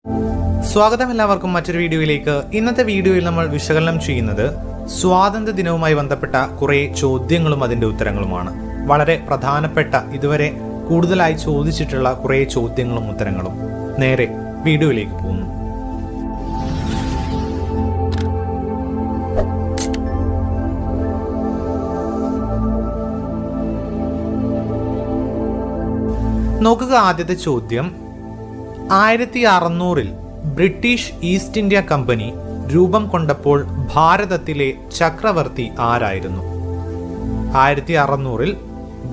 സ്വാഗതം എല്ലാവർക്കും മറ്റൊരു വീഡിയോയിലേക്ക്. ഇന്നത്തെ വീഡിയോയിൽ നമ്മൾ വിശകലനം ചെയ്യുന്നത് സ്വാതന്ത്ര്യ ദിനവുമായി ബന്ധപ്പെട്ട കുറെ ചോദ്യങ്ങളും അതിന്റെ ഉത്തരങ്ങളുമാണ്. വളരെ പ്രധാനപ്പെട്ട, ഇതുവരെ കൂടുതലായി ചോദിച്ചിട്ടുള്ള കുറെ ചോദ്യങ്ങളും ഉത്തരങ്ങളും. നേരെ വീഡിയോയിലേക്ക് പോകുന്നു. നോക്കുക, ആദ്യത്തെ ചോദ്യം, 1600-ൽ ബ്രിട്ടീഷ് ഈസ്റ്റ് ഇന്ത്യ കമ്പനി രൂപം കൊണ്ടപ്പോൾ ഭാരതത്തിലെ ചക്രവർത്തി ആരായിരുന്നു? 1600-ൽ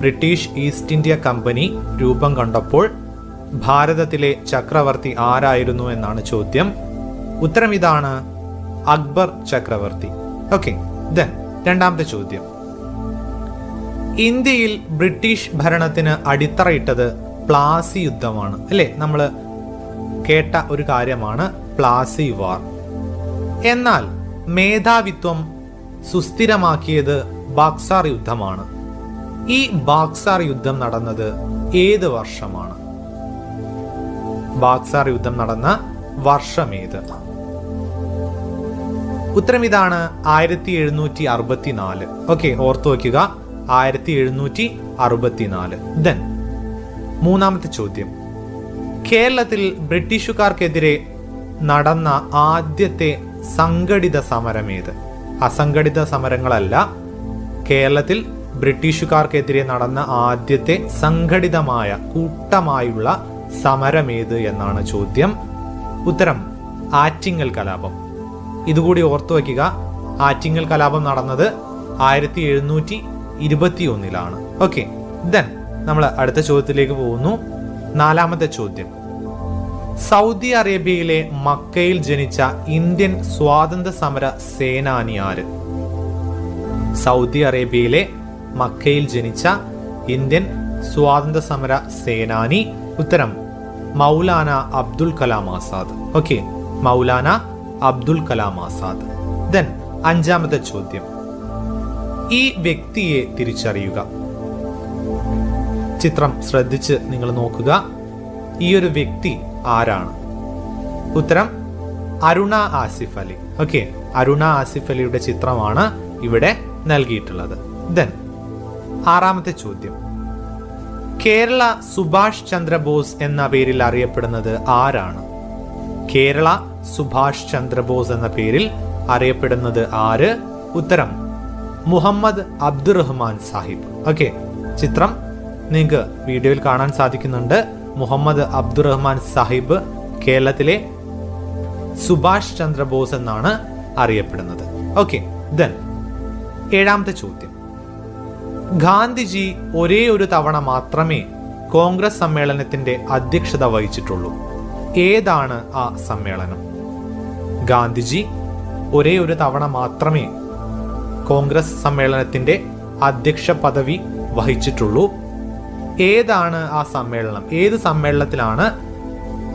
ബ്രിട്ടീഷ് ഈസ്റ്റ് ഇന്ത്യ കമ്പനി രൂപം കൊണ്ടപ്പോൾ ഭാരതത്തിലെ ചക്രവർത്തി ആരായിരുന്നു എന്നാണ് ചോദ്യം. ഉത്തരം ഇതാണ്, അക്ബർ ചക്രവർത്തി. ഓക്കെ, ദെൻ രണ്ടാമത്തെ ചോദ്യം, ഇന്ത്യയിൽ ബ്രിട്ടീഷ് ഭരണത്തിന് അടിത്തറയിട്ടത് പ്ലാസി യുദ്ധമാണ്. അല്ലേ, നമ്മൾ കേട്ട ഒരു കാര്യമാണ് പ്ലാസി വാർ. എന്നാൽ മേധാവിത്വം സുസ്ഥിരമാക്കിയത് ബക്സാർ യുദ്ധമാണ്. ഈ ബക്സാർ യുദ്ധം നടന്നത് ഏത് വർഷമാണ്? ബക്സാർ യുദ്ധം നടന്ന വർഷമേത്? ഉത്തരം ഇതാണ്, 1764. ഓക്കെ, ഓർത്തു വയ്ക്കുക, 1764. ദെൻ മൂന്നാമത്തെ ചോദ്യം, കേരളത്തിൽ ബ്രിട്ടീഷുകാർക്കെതിരെ നടന്ന ആദ്യത്തെ സംഘടിത സമരമേത്? അസംഘടിത സമരങ്ങളല്ല, കേരളത്തിൽ ബ്രിട്ടീഷുകാർക്കെതിരെ നടന്ന ആദ്യത്തെ സംഘടിതമായ കൂട്ടമായുള്ള സമരമേത് എന്നാണ് ചോദ്യം. ഉത്തരം ആറ്റിങ്ങൽ കലാപം. ഇതുകൂടി ഓർത്തു വയ്ക്കുക, ആറ്റിങ്ങൽ കലാപം നടന്നത് 1721-ലാണ്. ഓക്കെ, ദെൻ നമ്മൾ അടുത്ത ചോദ്യത്തിലേക്ക് പോകുന്നു. നാലാമത്തെ ചോദ്യം, സൗദി അറേബ്യയിലെ മക്കയിൽ ജനിച്ച ഇന്ത്യൻ സ്വാതന്ത്ര്യ സമര സേനാനി ആര്? സൗദി അറേബ്യയിലെ മക്കയിൽ ജനിച്ച ഇന്ത്യൻ സ്വാതന്ത്ര്യ സമര സേനാനി. ഉത്തരം മൗലാന അബ്ദുൽ കലാം ആസാദ്. ഓക്കെ, മൗലാന അബ്ദുൽ കലാം ആസാദ്. ദെൻ അഞ്ചാമത്തെ ചോദ്യം, ഈ വ്യക്തിയെ തിരിച്ചറിയുക. ചിത്രം ശ്രദ്ധിച്ച് നിങ്ങൾ നോക്കുക, ഈ ഒരു വ്യക്തി ആരാണ്? ഉത്തരം അരുണ ആസിഫ് അലി. ഓക്കെ, അരുണ ആസിഫ് അലിയുടെ ചിത്രമാണ് ഇവിടെ നൽകിയിട്ടുള്ളത്. ദെൻ ആറാമത്തെ ചോദ്യം, കേരള സുഭാഷ് ചന്ദ്രബോസ് എന്ന പേരിൽ അറിയപ്പെടുന്നത് ആരാണ്? കേരള സുഭാഷ് ചന്ദ്രബോസ് എന്ന പേരിൽ അറിയപ്പെടുന്നത് ആര്? ഉത്തരം മുഹമ്മദ് അബ്ദുറഹ്മാൻ സാഹിബ്. ഓക്കെ, ചിത്രം നിങ്ങൾക്ക് വീഡിയോയിൽ കാണാൻ സാധിക്കുന്നുണ്ട്. മുഹമ്മദ് അബ്ദുറഹ്മാൻ സാഹിബ് കേരളത്തിലെ സുഭാഷ് ചന്ദ്രബോസ് എന്നാണ് അറിയപ്പെടുന്നത്. ഓക്കെ, ദെൻ ഏഴാമത്തെ ചോദ്യം, ഗാന്ധിജി ഒരേ ഒരു തവണ മാത്രമേ കോൺഗ്രസ് സമ്മേളനത്തിന്റെ അധ്യക്ഷത വഹിച്ചിട്ടുള്ളൂ. ഏതാണ് ആ സമ്മേളനം? ഗാന്ധിജി ഒരേ ഒരു തവണ മാത്രമേ കോൺഗ്രസ് സമ്മേളനത്തിന്റെ അധ്യക്ഷ പദവി വഹിച്ചിട്ടുള്ളൂ. ഏതാണ് ആ സമ്മേളനം? ഏത് സമ്മേളനത്തിലാണ്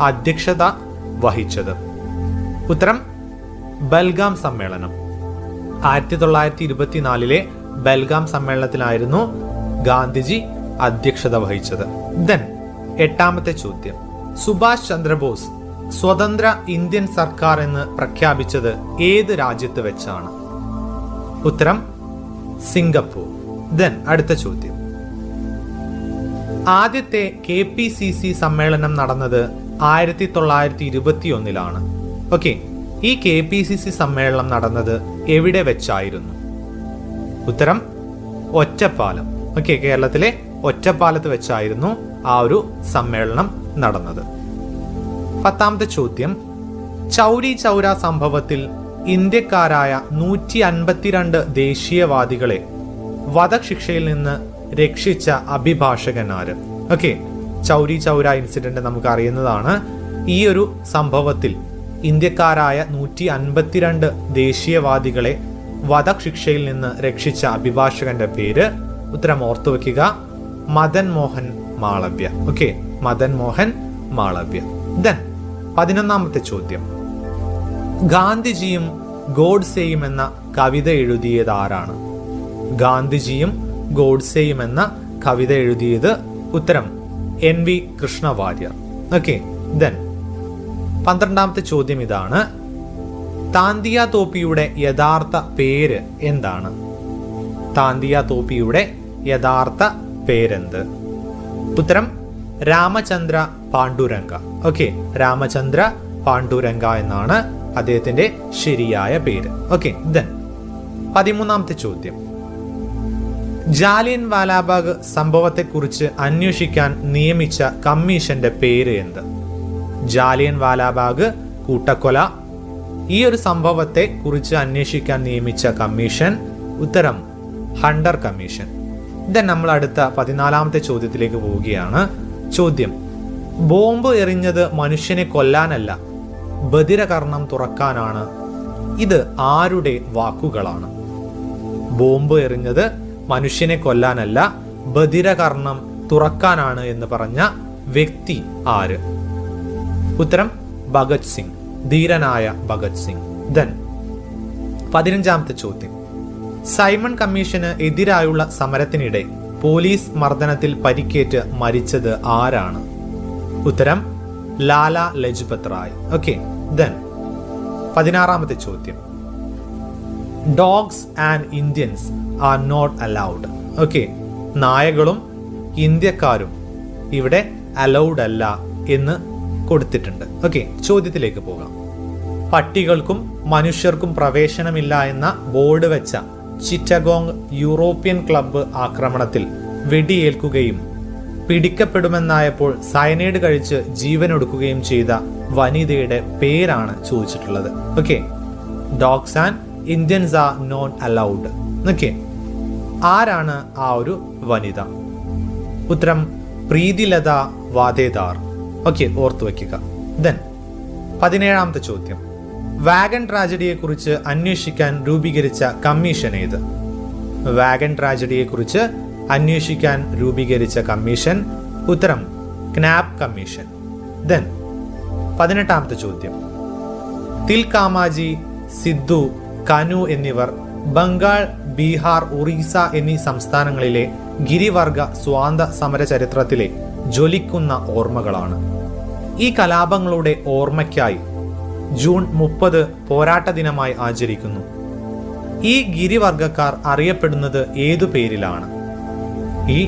അധ്യക്ഷത വഹിച്ചത്? ഉത്തരം ബൽഗാം സമ്മേളനം. 1924-ലെ ബൽഗാം സമ്മേളനത്തിലായിരുന്നു ഗാന്ധിജി അധ്യക്ഷത വഹിച്ചത്. ദെൻ എട്ടാമത്തെ ചോദ്യം, സുഭാഷ് ചന്ദ്രബോസ് സ്വതന്ത്ര ഇന്ത്യൻ സർക്കാർ എന്ന് പ്രഖ്യാപിച്ചത് ഏത് രാജ്യത്ത് വെച്ചാണ്? ഉത്തരം സിംഗപ്പൂർ. ദെൻ അടുത്ത ചോദ്യം, ആദ്യത്തെ KPCC സമ്മേളനം നടന്നത് 1921-ലാണ്. ഓക്കെ, ഈ KPCC സമ്മേളനം നടന്നത് എവിടെ വെച്ചായിരുന്നു? ഉത്തരം ഒറ്റപ്പാലം. ഓക്കെ, കേരളത്തിലെ ഒറ്റപ്പാലത്ത് വെച്ചായിരുന്നു ആ ഒരു സമ്മേളനം നടന്നത്. പത്താമത്തെ ചോദ്യം, ചൗരി ചൗര സംഭവത്തിൽ ഇന്ത്യക്കാരായ 152 ദേശീയവാദികളെ വധശിക്ഷയിൽ നിന്ന് രക്ഷിച്ച അഭിഭാഷകൻ ആര്? ഓക്കെ, ചൗരി ചൗര ഇൻസിഡന്റ് നമുക്ക് അറിയുന്നതാണ്. ഈ ഒരു സംഭവത്തിൽ ഇന്ത്യക്കാരായ 152 ദേശീയവാദികളെ വധശിക്ഷയിൽ നിന്ന് രക്ഷിച്ച അഭിഭാഷകന്റെ പേര്? ഉത്തരം ഓർത്തു വെക്കുക, മദൻ മോഹൻ മാളവ്യ. ഓക്കെ, മദൻ മോഹൻ മാളവ്യ. ദെൻ 11ാമത്തെ ചോദ്യം, ഗാന്ധിജിയും ഗോഡ്സെയും എന്ന കവിത എഴുതിയത് ആരാണ്? ഗാന്ധിജിയും ഗോഡ്സെയും എന്ന കവിത എഴുതിയത്? ഉത്തരം NV കൃഷ്ണവാര്യർ. ഓക്കെ, ദെൻ 12ാമത്തെ ചോദ്യം ഇതാണ്. താന്തിയ തോപ്പിയുടെ യഥാർത്ഥ പേര് എന്താണ്? താന്തിയ തോപ്പിയുടെ യഥാർത്ഥ പേരെന്ത്? ഉത്തരം രാമചന്ദ്ര പാണ്ഡുരംഗ. ഓക്കെ, രാമചന്ദ്ര പാണ്ഡുരംഗ എന്നാണ് അദ്ദേഹത്തിന്റെ ശരിയായ പേര്. ഓക്കെ, ദെൻ 13ാമത്തെ ചോദ്യം. ജാലിയൻ വാലാബാഗ് സംഭവത്തെക്കുറിച്ച് അന്വേഷിക്കാൻ നിയമിച്ച കമ്മീഷന്റെ പേര് എന്ത്? ജാലിയൻ വാലാബാഗ് കൂട്ടക്കൊല, ഈ ഒരു സംഭവത്തെ കുറിച്ച് അന്വേഷിക്കാൻ നിയമിച്ച കമ്മീഷൻ. ഉത്തരം ഹണ്ടർ കമ്മീഷൻ. ദെൻ നമ്മൾ അടുത്ത 14ാമത്തെ ചോദ്യത്തിലേക്ക് പോവുകയാണ്. ചോദ്യം: ബോംബ് എറിഞ്ഞത് മനുഷ്യനെ കൊല്ലാനല്ല, ബധിരകർണം തുറക്കാനാണ്. ഇത് ആരുടെ വാക്കുകളാണ്? ബോംബ് എറിഞ്ഞത് മനുഷ്യനെ കൊല്ലാനല്ല, ബധിരകർണം തുറക്കാനാണ് എന്ന് പറഞ്ഞ വ്യക്തി ആര്? ഉത്തരം ഭഗത് സിംഗ്, ധീരനായ ഭഗത് സിംഗ്. ദെൻ 15ാമത്തെ ചോദ്യം. സൈമൺ കമ്മീഷന് എതിരായുള്ള സമരത്തിനിടെ പോലീസ് മർദ്ദനത്തിൽ പരിക്കേറ്റ് മരിച്ചത് ആരാണ്? ഉത്തരം ലാല ലജ്പത് റായ്. ഓക്കെ, ദെൻ 16ാമത്തെ ചോദ്യം. Dogs and Indians are not allowed. Okay, നായകളും ഇന്ത്യക്കാരും ഇവിടെ അലൗഡ് അല്ല എന്ന് കൊടുത്തിട്ടുണ്ട്. ഓക്കെ, ചോദ്യത്തിലേക്ക് പോകാം. പട്ടികൾക്കും മനുഷ്യർക്കും പ്രവേശനമില്ല എന്ന ബോർഡ് വെച്ച ചിറ്റഗോങ് യൂറോപ്യൻ ക്ലബ്ബ് ആക്രമണത്തിൽ വെടിയേൽക്കുകയും പിടിക്കപ്പെടുമെന്നായപ്പോൾ സയനൈഡ് കഴിച്ച് ജീവനൊടുക്കുകയും ചെയ്ത വനിതയുടെ പേരാണ് ചോദിച്ചിട്ടുള്ളത്. Okay, dogs and Indians are not allowed. Okay, ആരാണ് ആ ഒരു വനിത? ഉത്തരം പ്രീതിലത വാദേദാർ. ഓക്കെ, ഓർത്തു വയ്ക്കുക. ദെൻ 17ാമത്തെ ചോദ്യം. വാഗൺ ട്രാജഡിയെ കുറിച്ച് അന്വേഷിക്കാൻ രൂപീകരിച്ച കമ്മീഷൻ ഏത്? വാഗൺ ട്രാജഡിയെ കുറിച്ച് അന്വേഷിക്കാൻ രൂപീകരിച്ച കമ്മീഷൻ. ഉത്തരം ക്നാപ്പ് കമ്മീഷൻ. ദെൻ 18ാമത്തെ ചോദ്യം. തിൽകാമാജി, സിദ്ധു, കനു എന്നിവർ ബംഗാൾ, ബീഹാർ, ഒറീസ എന്നീ സംസ്ഥാനങ്ങളിലെ ഗിരിവർഗ സ്വാതന്ത്ര്യ സമര ചരിത്രത്തിലെ ജ്വലിക്കുന്ന ഓർമ്മകളാണ്. ഈ കലാപങ്ങളുടെ ഓർമ്മയ്ക്കായി ജൂൺ 30 പോരാട്ട ദിനമായി ആചരിക്കുന്നു. ഈ ഗിരിവർഗക്കാർ അറിയപ്പെടുന്നത് ഏതു പേരിലാണ്? ഈ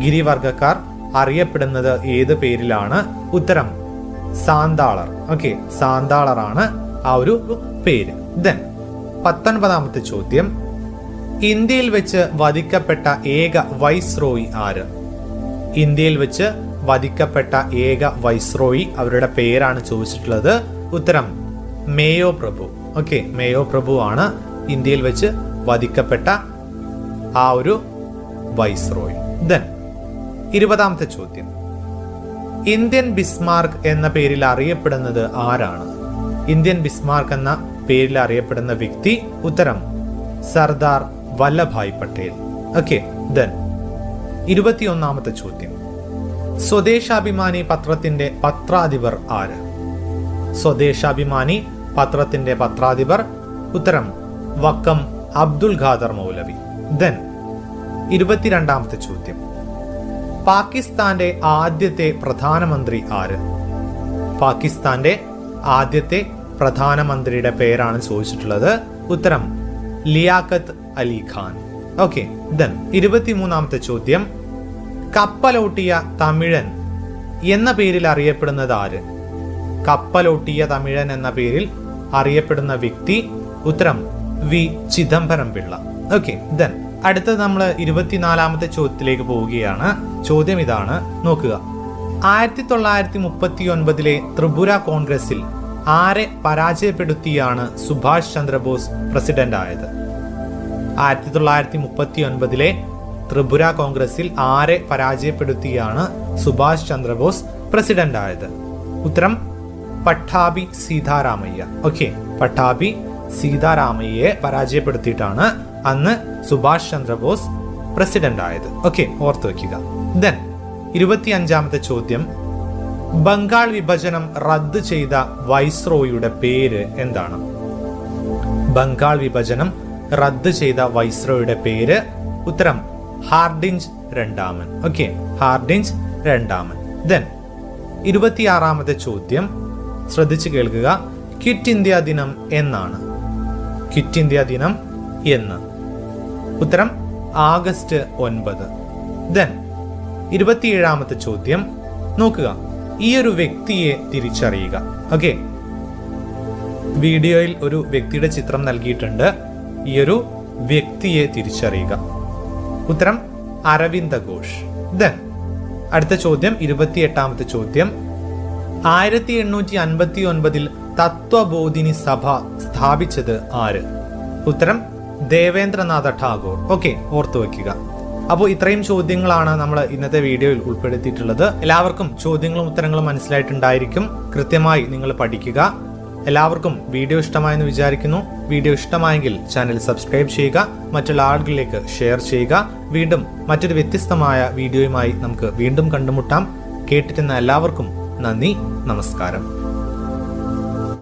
ഗിരിവർഗക്കാർ അറിയപ്പെടുന്നത് ഏത് പേരിലാണ്? ഉത്തരം സാന്താളർ. ഓക്കെ, സാന്താളറാണ് ആ ഒരു പേര്. ദെൻ 19ാമത്തെ ചോദ്യം. ഇന്ത്യയിൽ വെച്ച് വധിക്കപ്പെട്ട ഏക വൈസ്രോയി ആര്? ഇന്ത്യയിൽ വെച്ച് വധിക്കപ്പെട്ട ഏക വൈസ്രോയി, അവരുടെ പേരാണ് ചോദിച്ചിട്ടുള്ളത്. ഉത്തരം മേയോ പ്രഭു. ഓക്കെ, മേയോ പ്രഭു ആണ് ഇന്ത്യയിൽ വെച്ച് വധിക്കപ്പെട്ട ആ ഒരു വൈസ്രോയി. ദെൻ 20ാമത്തെ ചോദ്യം. ഇന്ത്യൻ ബിസ്മാർക്ക് എന്ന പേരിൽ അറിയപ്പെടുന്നത് ആരാണ്? ഇന്ത്യൻ ബിസ്മാർക്ക് എന്ന പേരിൽ അറിയപ്പെടുന്ന വ്യക്തി. ഉത്തരം സർദാർ വല്ലഭായ് പട്ടേൽ. ഓക്കെ, ദെൻ 21ാമത്തെ ചോദ്യം. സ്വദേശാഭിമാനി പത്രത്തിന്റെ പത്രാധിപർ ആര്? സ്വദേശാഭിമാനി പത്രത്തിന്റെ പത്രാധിപർ. ഉത്തരം വക്കം അബ്ദുൽ ഖാദർ മൗലവി. ദെൻ 22ാമത്തെ ചോദ്യം. പാകിസ്ഥാന്റെ ആദ്യത്തെ പ്രധാനമന്ത്രി ആര്? പാകിസ്ഥാന്റെ ആദ്യത്തെ പ്രധാനമന്ത്രിയുടെ പേരാണ് ചോദിച്ചിട്ടുള്ളത്. ഉത്തരം ലിയാഖത്ത് അലി ഖാൻ. ഓക്കെ, ദെൻ 23ാമത്തെ ചോദ്യം. കപ്പലോട്ടിയ തമിഴൻ എന്ന പേരിൽ അറിയപ്പെടുന്നത് ആര്? കപ്പലോട്ടിയ തമിഴൻ എന്ന പേരിൽ അറിയപ്പെടുന്ന വ്യക്തി. ഉത്തരം V Chidambaram Pillai. Okay, then അടുത്തത് നമ്മൾ 24ാമത്തെ ചോദ്യത്തിലേക്ക് പോവുകയാണ്. ചോദ്യം ഇതാണ്, നോക്കുക. 1939 ത്രിപുര കോൺഗ്രസിൽ ആരെ പരാജയപ്പെടുത്തിയാണ് സുഭാഷ് ചന്ദ്രബോസ് പ്രസിഡന്റ് ആയത്? 1939 ത്രിപുര കോൺഗ്രസിൽ ആരെ പരാജയപ്പെടുത്തിയാണ് സുഭാഷ് ചന്ദ്രബോസ് പ്രസിഡന്റ് ആയത്? ഉത്തരം പട്ടാഭി സീതാരാമയ്യ. ഓക്കെ, പട്ടാഭി സീതാരാമയ്യയെ പരാജയപ്പെടുത്തിയിട്ടാണ് അന്ന് സുഭാഷ് ചന്ദ്രബോസ് പ്രസിഡന്റ് ആയത്. ഓക്കെ, ഓർത്തു വയ്ക്കുക. ദെൻ 25ാമത്തെ ചോദ്യം. ബംഗാൾ വിഭജനം റദ്ദ് ചെയ്ത വൈസ്രോയിയുടെ പേര് എന്താണ്? ബംഗാൾ വിഭജനം റദ്ദ് ചെയ്ത വൈസ്രോയിയുടെ പേര്. ഉത്തരം ഹാർഡിഞ്ച് രണ്ടാമൻ. ഓക്കെ, ഹാർഡിഞ്ച് രണ്ടാമൻ. ദെൻ 26ാമത്തെ ചോദ്യം. ശ്രദ്ധിച്ചു കേൾക്കുക. ക്വിറ്റ് ഇന്ത്യ ദിനം എന്നാണ്? ക്വിറ്റ് ഇന്ത്യ ദിനം എന്ന്? ഉത്തരം ആഗസ്റ്റ് 9. ദെൻ 27ാമത്തെ ചോദ്യം നോക്കുക. ഈ ഒരു വ്യക്തിയെ തിരിച്ചറിയുക. ഓക്കെ, വീഡിയോയിൽ ഒരു വ്യക്തിയുടെ ചിത്രം നൽകിയിട്ടുണ്ട്. ഈ ഒരു വ്യക്തിയെ തിരിച്ചറിയുക. ഉത്തരം അരവിന്ദ ഘോഷ്. ദെൻ അടുത്ത ചോദ്യം 28ാമത്തെ ചോദ്യം. 1859 തത്വബോധിനി സഭ സ്ഥാപിച്ചത് ആര്? ഉത്തരം ദേവേന്ദ്രനാഥ ടാഗോർ. ഓക്കെ, ഓർത്തു വയ്ക്കുക. അപ്പോൾ ഇത്രയും ചോദ്യങ്ങളാണ് നമ്മൾ ഇന്നത്തെ വീഡിയോയിൽ ഉൾപ്പെടുത്തിയിട്ടുള്ളത്. എല്ലാവർക്കും ചോദ്യങ്ങളും ഉത്തരങ്ങളും മനസ്സിലായിട്ടുണ്ടായിരിക്കും. കൃത്യമായി നിങ്ങൾ പഠിക്കുക. എല്ലാവർക്കും വീഡിയോ ഇഷ്ടമായെന്ന് വിചാരിക്കുന്നു. വീഡിയോ ഇഷ്ടമായെങ്കിൽ ചാനൽ സബ്സ്ക്രൈബ് ചെയ്യുക, മറ്റുള്ള ആളുകളിലേക്ക് ഷെയർ ചെയ്യുക. വീണ്ടും മറ്റൊരു വ്യത്യസ്തമായ വീഡിയോയുമായി നമുക്ക് വീണ്ടും കണ്ടുമുട്ടാം. കേട്ടിരുന്ന എല്ലാവർക്കും നന്ദി, നമസ്കാരം.